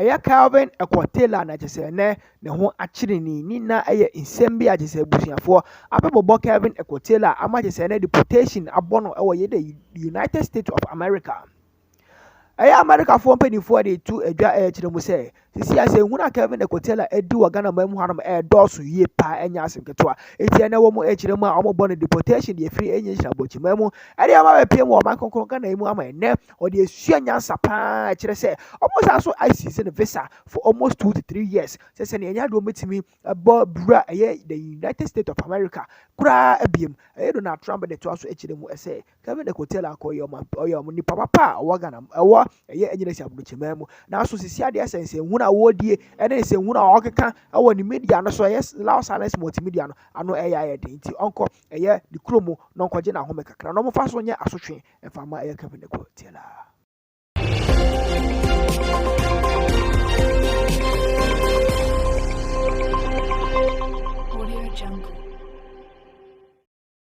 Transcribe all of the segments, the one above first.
ɛyɛ Calvin Ekwotela na kyese ne ho akyere ni na ɛyɛ nsɛm bi a kyese busuafoɔ abɛbɔbɔ Calvin Ekwotela ama kyese ne deportation abɔ no ɛwɔ yɛ the United States of America. ɛyɛ America fo mpanimfoɔ de tu adwa kyerɛ mu sɛ sisi ase huna Calvin Ekwotela edi wa Ghana mamu hanom dɔɔso yie pa enya asenketo a eti na wɔ mu kyerɛ mu a ɔmo bɔ no deportation de free enya hyira bɔkyima mu ɛde ama bɛpie mu ɔman konkron Ghana mu ama ene ɔde esua nyansa pa kyerɛ sɛ ɔmo sa so ICC ne visa for almost 2 to 3 years sɛ ne enya do metimi bɔ bra ɛyɛ the United States of America kura abiem ɛyɛ Donald Trump de to aso kyerɛ mu ɛsɛ Calvin Ekwotela akɔyɛ ɔmo nipa papa a ɔwɔ Ghana ɛwɔ ɛyɛ enya hyira bɔkyima mu na so sisi ade ɛsɛ a wodie ene se hu na okeka awo ni media no so yes law silence multimedia no ano ɛyɛ den nti onko ɛyɛ di kromo no nkɔgye na home kakra no mo fa so nyɛ asotwe ɛfama ɛyɛ Calvin Ekwotela.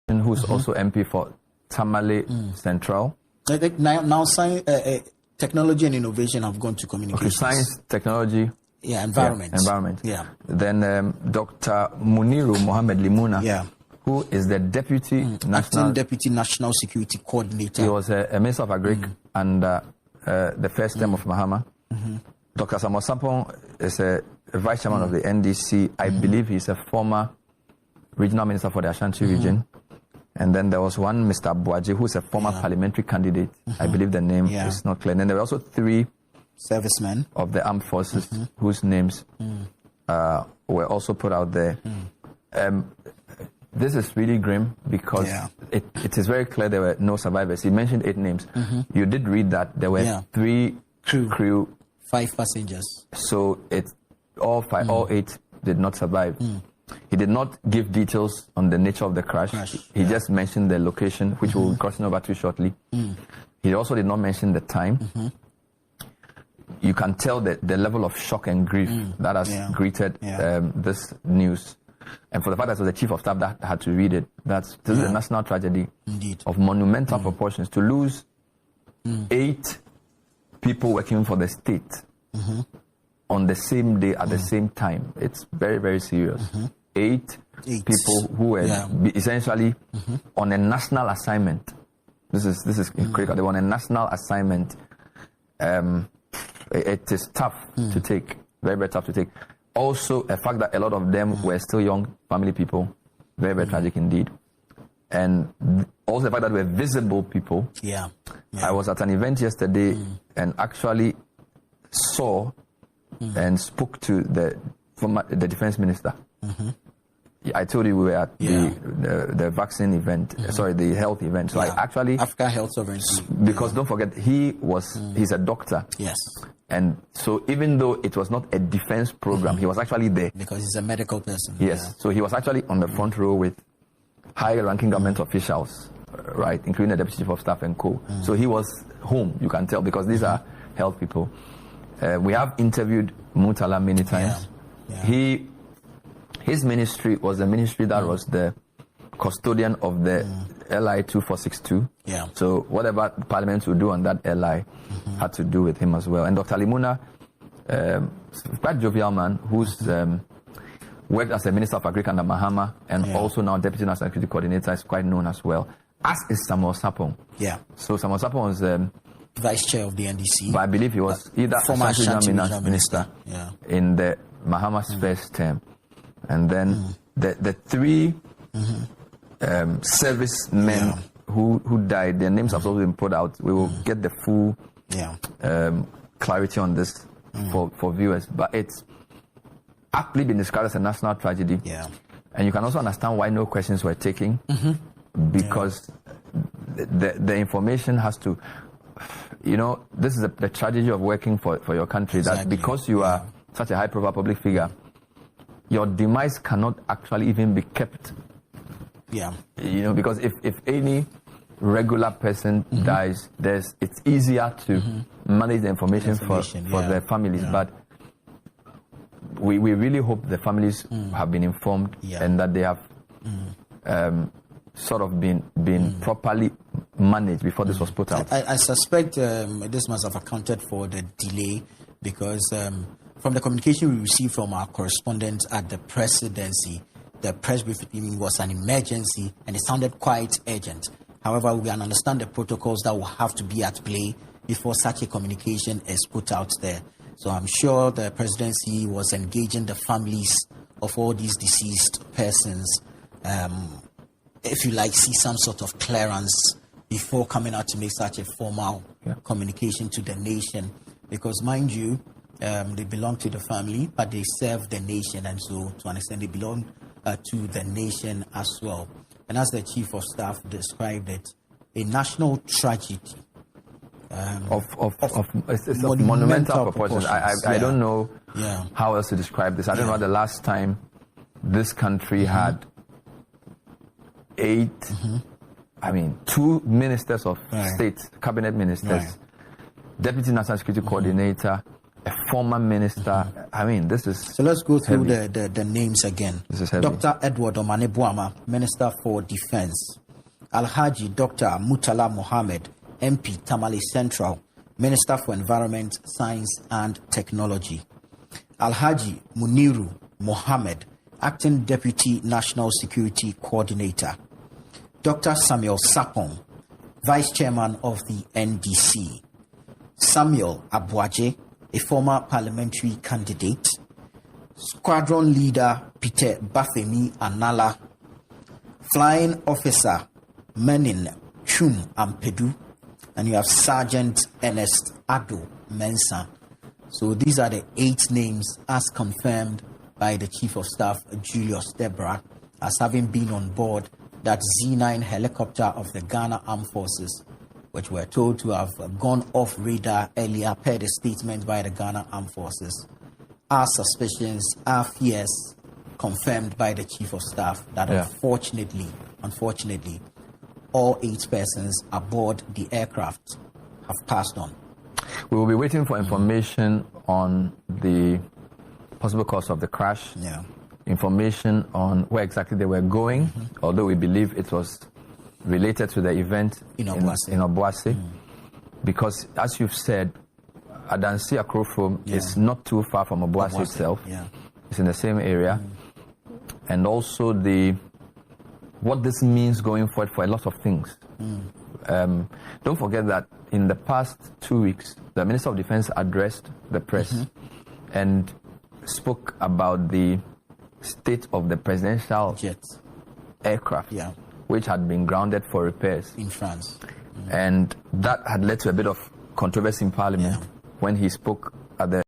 And who's also MP for Tamale Central. I think now technology and innovation have gone to communications. Okay, science, technology. Yeah, environment. Yeah, environment. Yeah. Then Dr. Muniru Mohammed Limuna, who is the Acting Deputy National Security Coordinator. He was a Minister of Agric and the first term of Mahama. Dr. Samuel Sapon is a Vice Chairman of the NDC. I believe he's a former Regional Minister for the Ashanti region. And then there was one Mr. Boaji, who's a former parliamentary candidate. I believe the name is not clear. And then there were also 3 servicemen of the armed forces whose names were also put out there. This is really grim because it is very clear there were no survivors. He mentioned 8 names. You did read that there were 3 crew, 5 passengers. So all 8 did not survive. He did not give details on the nature of the crash. He just mentioned the location, which we'll be crossing over to shortly. He also did not mention the time. You can tell that the level of shock and grief that has greeted this news. And for the fact that it was the chief of staff that had to read it, this is a national tragedy of monumental proportions. To lose 8 people working for the state on the same day at the same time, it's very, very serious. 8 people who were essentially on a national assignment. This is critical. They were on a national assignment. It is tough to take, very, very tough to take. Also, the fact that a lot of them were still young family people, very, very tragic indeed. And also the fact that they were visible people. I was at an event yesterday and actually saw and spoke to the defense minister. I told you we were at the vaccine event, sorry, the health event. So I actually Africa Health Sovereignty. Because don't forget, he's a doctor. Yes. And so even though it was not a defense program, he was actually there. Because he's a medical person. Yes. So he was actually on the front row with high-ranking government officials, right, including the deputy chief of staff and co. So he was home, you can tell, because these are health people. We have interviewed Mutala many times. His ministry was the ministry that was the custodian of the LI 2462. So whatever Parliament would do on that LI had to do with him as well. And Dr. Limuna, quite jovial man, who's worked as a Minister of Agric under Mahama and also now Deputy National Security Coordinator, is quite known as well, as is Samuel Sapon. So Samuel Sapon was Vice Chair of the NDC. But I believe he was either former Ashanti Minister in the Mahama's first term. And then the 3 servicemen who died, their names have also been put out. We will get the full clarity on this for viewers. But it's aptly been described as a national tragedy. And you can also understand why no questions were taken, because the information has to, this is the tragedy of working for your country, that because you are such a high-profile public figure, your demise cannot actually even be kept. Because if any regular person dies, it's easier to manage the information for their families. But we really hope the families have been informed and that they have sort of been properly managed before this was put out. I suspect this must have accounted for the delay because from the communication we received from our correspondent at the presidency, the press briefing was an emergency and it sounded quite urgent. However, we can understand the protocols that will have to be at play before such a communication is put out there. So I'm sure the presidency was engaging the families of all these deceased persons, if you like, see some sort of clearance before coming out to make such a formal communication to the nation. Because mind you, they belong to the family, but they serve the nation, and so to an extent they belong to the nation as well. And as the Chief of Staff described it, a national tragedy. It's of monumental proportions. I don't know how else to describe this. I don't know the last time this country had 8, 2 ministers of state, cabinet ministers, deputy national security coordinator, a former minister. This is so. Let's go through the names again. This is heavy. Dr. Edward Omanebuama, Minister for Defense. Alhaji Dr. Mutala Mohammed, MP, Tamale Central, Minister for Environment, Science and Technology. Alhaji Muniru Mohammed, Acting Deputy National Security Coordinator. Dr. Samuel Sapong, Vice Chairman of the NDC. Samuel Abuaje, a former parliamentary candidate. Squadron Leader Peter Bafemi Anala. Flying Officer Menin Chum Ampedu. And you have Sergeant Ernest Ado Mensah. So these are the 8 names as confirmed by the Chief of Staff, Julius Debra, as having been on board that Z9 helicopter of the Ghana Armed Forces, which were told to have gone off radar earlier per the statement by the Ghana Armed Forces. Our suspicions, our fears, confirmed by the Chief of Staff that unfortunately, all 8 persons aboard the aircraft have passed on. We will be waiting for information on the possible cause of the crash, information on where exactly they were going, although we believe it was related to the event in Obuasi. Because, as you've said, Adansi Akrofom is not too far from Obuasi itself. It's in the same area. And also what this means going forward for a lot of things. Don't forget that in the past 2 weeks, the Minister of Defense addressed the press and spoke about the state of the presidential jets aircraft, which had been grounded for repairs in France. And that had led to a bit of controversy in Parliament when he spoke at the